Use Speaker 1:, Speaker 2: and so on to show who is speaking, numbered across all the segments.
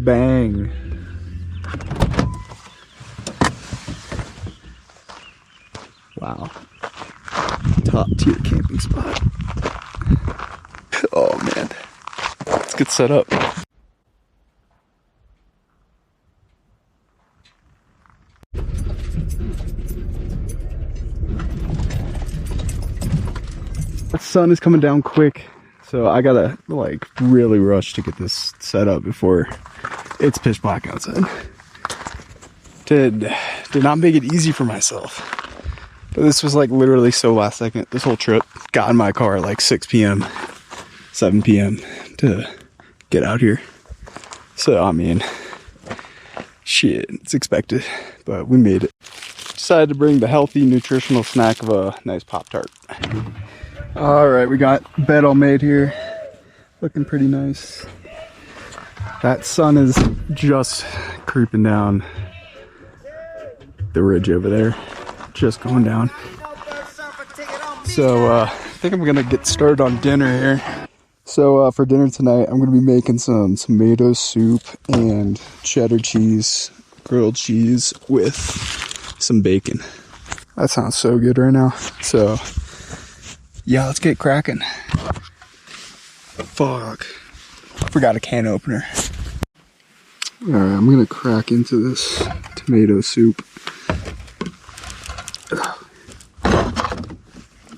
Speaker 1: Bang. Wow. Top tier camping spot. Oh man. Let's get set up. The sun is coming down quick, so I gotta like really rush to get this set up before it's pitch black outside. Did not make it easy for myself. But this was like literally so last second. This whole trip, got in my car at like 6 p.m., 7 p.m. to get out here. So, I mean, shit, it's expected, but we made it. Decided to bring the healthy, nutritional snack of a nice Pop-Tart. All right, we got bed all made here. Looking pretty nice. That sun is just creeping down the ridge over there. Just going down. So I think I'm gonna get started on dinner here. So for dinner tonight, I'm gonna be making some tomato soup and cheddar cheese, grilled cheese with some bacon. That sounds so good right now. So yeah, let's get cracking. Fuck, forgot a can opener. All right, I'm gonna crack into this tomato soup.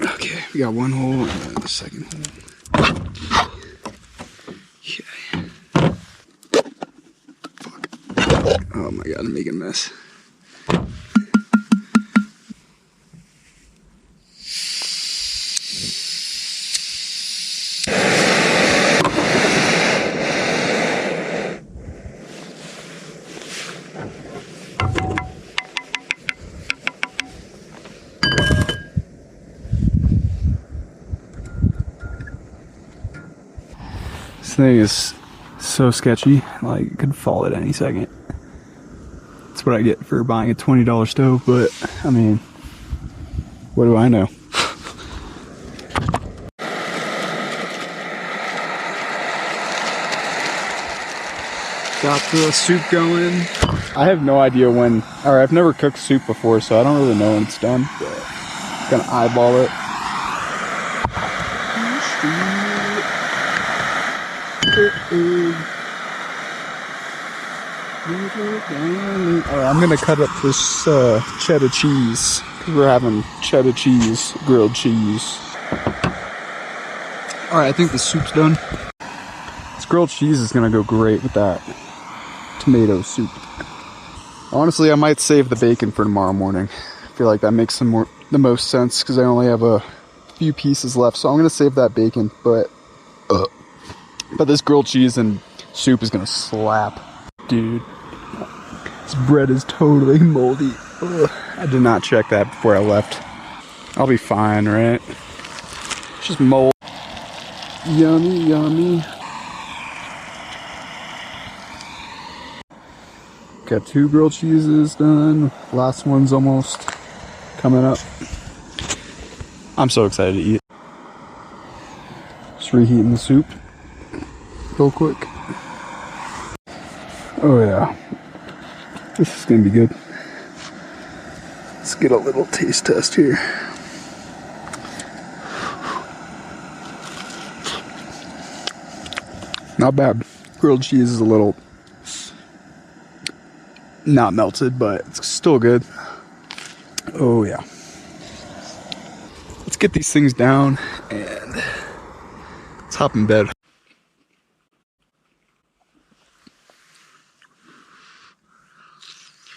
Speaker 1: Okay, we got one hole and then the second hole. Okay. Fuck. Oh my god, I'm making a mess. This thing is so sketchy, like it could fall at any second. That's what I get for buying a $20 stove, but I mean, what do I know? Got the soup going. I have no idea when, or I've never cooked soup before, so I don't really know when it's done, but I'm gonna eyeball it. Alright, I'm gonna cut up this cheddar cheese, because we're having cheddar cheese, grilled cheese. Alright, I think the soup's done. This grilled cheese is gonna go great with that tomato soup. Honestly, I might save the bacon for tomorrow morning. I feel like that makes the most sense, because I only have a few pieces left, so I'm gonna save that bacon, but this grilled cheese and soup is gonna slap. Dude, this bread is totally moldy. Ugh. I did not check that before I left. I'll be fine, right? It's just mold. Yummy, yummy. Got 2 grilled cheeses done. Last one's almost coming up. I'm so excited to eat. Just reheating the soup real quick. Oh yeah, this is gonna be good. Let's get a little taste test here. Not bad. Grilled cheese is a little not melted, but it's still good. Oh yeah. Let's get these things down and let's hop in bed.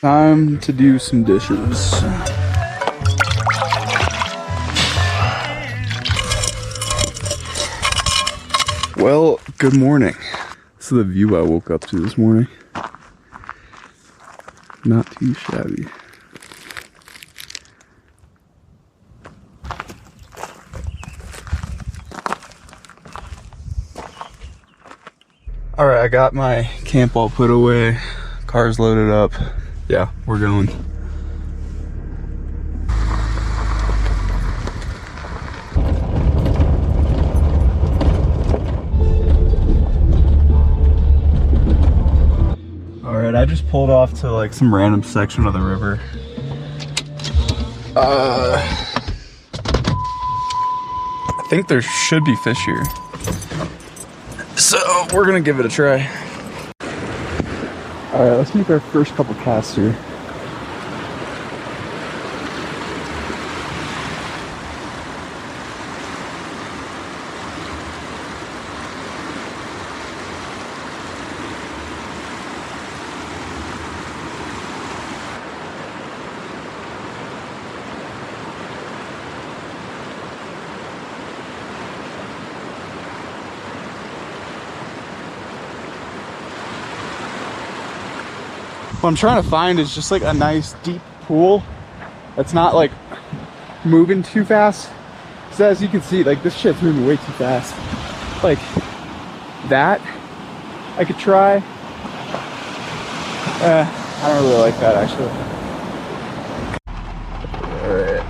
Speaker 1: Time to do some dishes. Well, good morning. This is the view I woke up to this morning. Not too shabby. Alright, I got my camp all put away. Car's loaded up. Yeah, we're going. I just pulled off to like some random section of the river. I think there should be fish here. So we're gonna give it a try. All right, let's make our first couple casts here. What I'm trying to find is just like a nice deep pool that's not like moving too fast. So as you can see, like this shit's moving way too fast. Like that, I could try. I don't really like that actually. All right,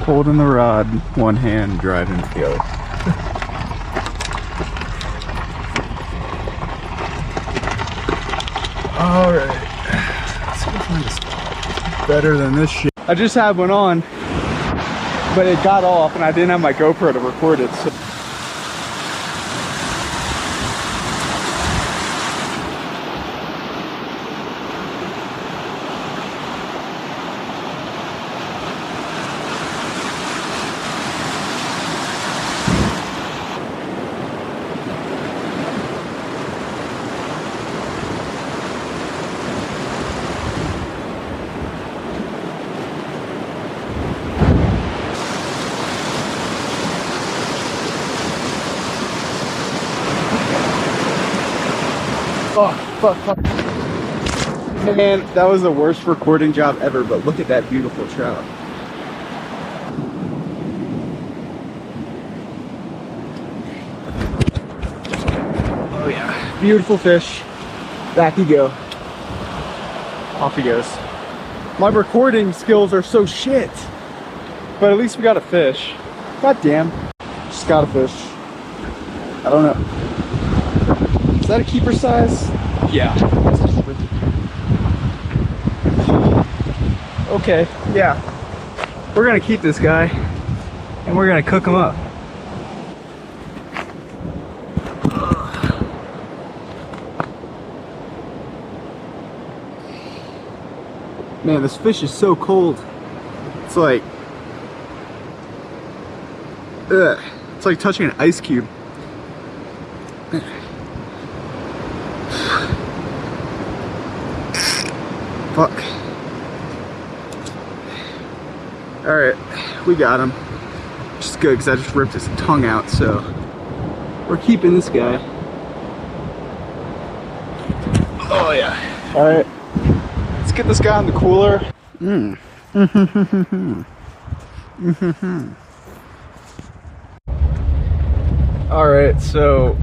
Speaker 1: holding the rod, one hand, driving with the other. All right. Better than this shit. I just had one on, but it got off and I didn't have my GoPro to record it. So. Fuck. Man, that was the worst recording job ever, but look at that beautiful trout. Oh yeah, beautiful fish. Back you go. Off he goes. My recording skills are so shit, but at least we got a fish. God damn, just got a fish. I don't know. Is that a keeper size? Yeah. Okay, yeah. We're gonna keep this guy and we're gonna cook him up. Man, this fish is so cold. It's like, ugh. It's like touching an ice cube. Fuck. Alright, we got him. Which is good because I just ripped his tongue out, so we're keeping this guy. Oh yeah. Alright, let's get this guy in the cooler. Alright, so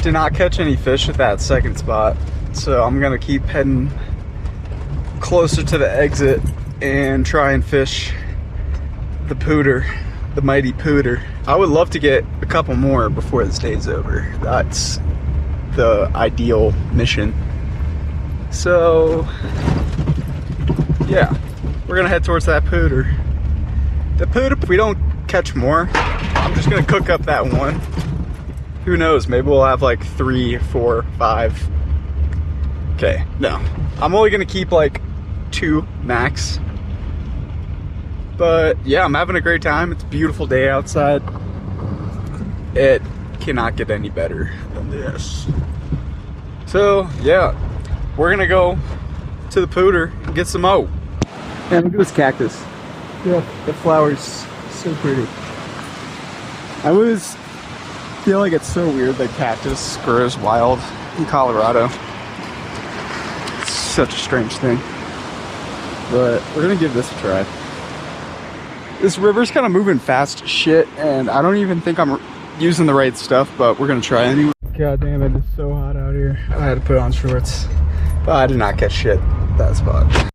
Speaker 1: did not catch any fish at that second spot, so I'm gonna keep heading closer to the exit and try and fish the pooter, the mighty pooter. I would love to get a couple more before this day's over. That's the ideal mission. So yeah, we're gonna head towards that pooter. The pooter, if we don't catch more, I'm just gonna cook up that one. Who knows, maybe we'll have like 3, 4, 5. Okay, no. I'm only gonna keep like 2 max. But yeah, I'm having a great time. It's a beautiful day outside. It cannot get any better than this. So yeah, we're gonna go to the pooter and get some mo. Man, look at this cactus. Yeah, the flower's so pretty. I always feel like it's so weird that cactus grows wild in Colorado. It's such a strange thing. But we're gonna give this a try. This river's kind of moving fast as shit, and I don't even think I'm using the right stuff, but we're gonna try anyway. God damn it, it's so hot out here. I had to put on shorts. But I did not catch shit at that spot.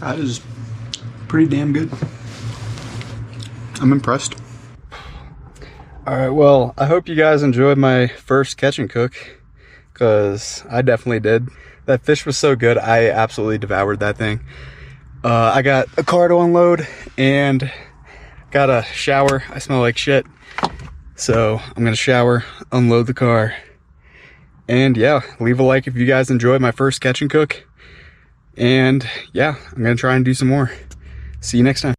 Speaker 1: That is pretty damn good. I'm impressed. Alright, well, I hope you guys enjoyed my first catch and cook, because I definitely did. That fish was so good, I absolutely devoured that thing. I got a car to unload and got a shower. I smell like shit. So I'm gonna shower, unload the car, and yeah, leave a like if you guys enjoyed my first catch and cook. And yeah, I'm gonna try and do some more. See you next time.